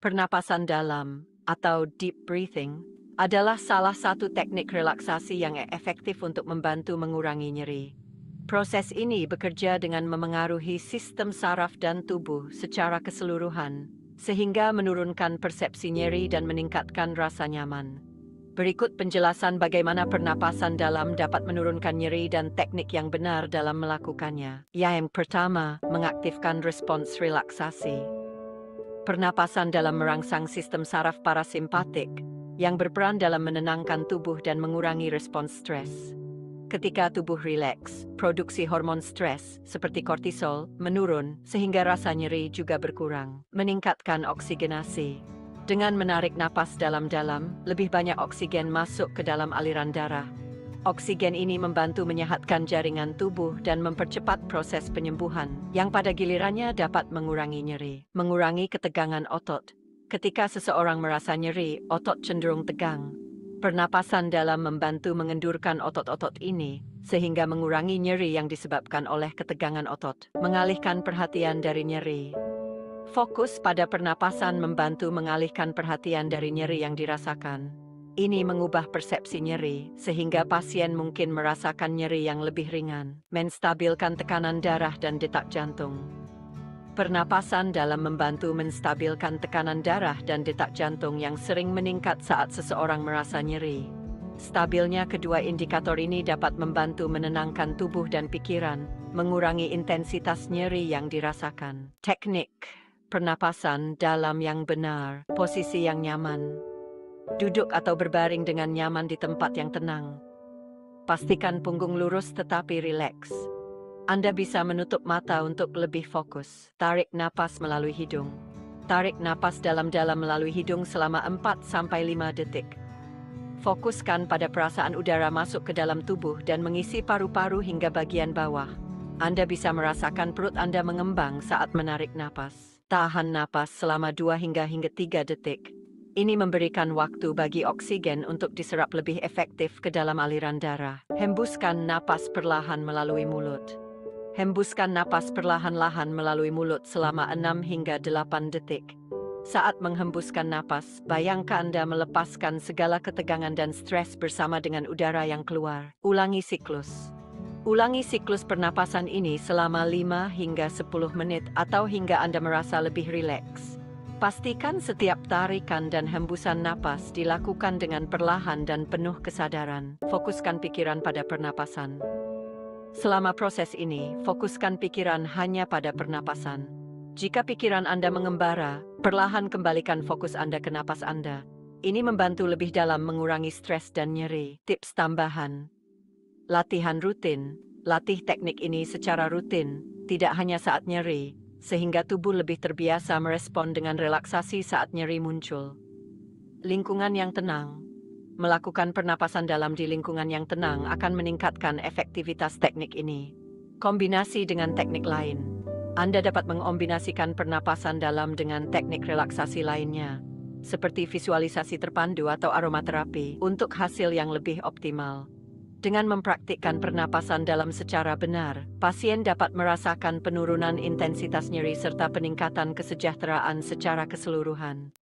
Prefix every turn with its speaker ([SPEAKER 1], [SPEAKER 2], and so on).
[SPEAKER 1] Pernapasan dalam atau deep breathing adalah salah satu teknik relaksasi yang efektif untuk membantu mengurangi nyeri. Proses ini bekerja dengan memengaruhi sistem saraf dan tubuh secara keseluruhan, sehingga menurunkan persepsi nyeri dan meningkatkan rasa nyaman. Berikut penjelasan bagaimana pernapasan dalam dapat menurunkan nyeri dan teknik yang benar dalam melakukannya. Yang pertama, mengaktifkan respons relaksasi. Pernapasan dalam merangsang sistem saraf parasimpatik yang berperan dalam menenangkan tubuh dan mengurangi respons stres. Ketika tubuh rileks, produksi hormon stres seperti kortisol menurun sehingga rasa nyeri juga berkurang. Meningkatkan oksigenasi. Dengan menarik napas dalam-dalam, lebih banyak oksigen masuk ke dalam aliran darah. Oksigen ini membantu menyehatkan jaringan tubuh dan mempercepat proses penyembuhan, yang pada gilirannya dapat mengurangi nyeri. Mengurangi ketegangan otot. Ketika seseorang merasa nyeri, otot cenderung tegang. Pernapasan dalam membantu mengendurkan otot-otot ini, sehingga mengurangi nyeri yang disebabkan oleh ketegangan otot. Mengalihkan perhatian dari nyeri. Fokus pada pernapasan membantu mengalihkan perhatian dari nyeri yang dirasakan. Ini mengubah persepsi nyeri, sehingga pasien mungkin merasakan nyeri yang lebih ringan. Menstabilkan tekanan darah dan detak jantung. Pernapasan dalam membantu menstabilkan tekanan darah dan detak jantung yang sering meningkat saat seseorang merasa nyeri. Stabilnya kedua indikator ini dapat membantu menenangkan tubuh dan pikiran, mengurangi intensitas nyeri yang dirasakan. Teknik pernapasan dalam yang benar, posisi yang nyaman. Duduk atau berbaring dengan nyaman di tempat yang tenang. Pastikan punggung lurus tetapi rileks. Anda bisa menutup mata untuk lebih fokus. Tarik napas melalui hidung. Tarik napas dalam-dalam melalui hidung selama 4-5 detik. Fokuskan pada perasaan udara masuk ke dalam tubuh dan mengisi paru-paru hingga bagian bawah. Anda bisa merasakan perut Anda mengembang saat menarik napas. Tahan napas selama 2 hingga 3 detik. Ini memberikan waktu bagi oksigen untuk diserap lebih efektif ke dalam aliran darah. Hembuskan napas perlahan melalui mulut. Hembuskan napas perlahan-lahan melalui mulut selama 6 hingga 8 detik. Saat menghembuskan napas, bayangkan Anda melepaskan segala ketegangan dan stres bersama dengan udara yang keluar. Ulangi siklus. Ulangi siklus pernapasan ini selama 5 hingga 10 menit atau hingga Anda merasa lebih rileks. Pastikan setiap tarikan dan hembusan napas dilakukan dengan perlahan dan penuh kesadaran. Fokuskan pikiran pada pernapasan. Selama proses ini, fokuskan pikiran hanya pada pernapasan. Jika pikiran Anda mengembara, perlahan kembalikan fokus Anda ke napas Anda. Ini membantu lebih dalam mengurangi stres dan nyeri. Tips tambahan. Latihan rutin. Latih teknik ini secara rutin, tidak hanya saat nyeri, sehingga tubuh lebih terbiasa merespon dengan relaksasi saat nyeri muncul. Lingkungan yang tenang. Melakukan pernapasan dalam di lingkungan yang tenang akan meningkatkan efektivitas teknik ini. Kombinasi dengan teknik lain. Anda dapat mengombinasikan pernapasan dalam dengan teknik relaksasi lainnya, seperti visualisasi terpandu atau aromaterapi, untuk hasil yang lebih optimal. Dengan mempraktikkan pernapasan dalam secara benar, pasien dapat merasakan penurunan intensitas nyeri serta peningkatan kesejahteraan secara keseluruhan.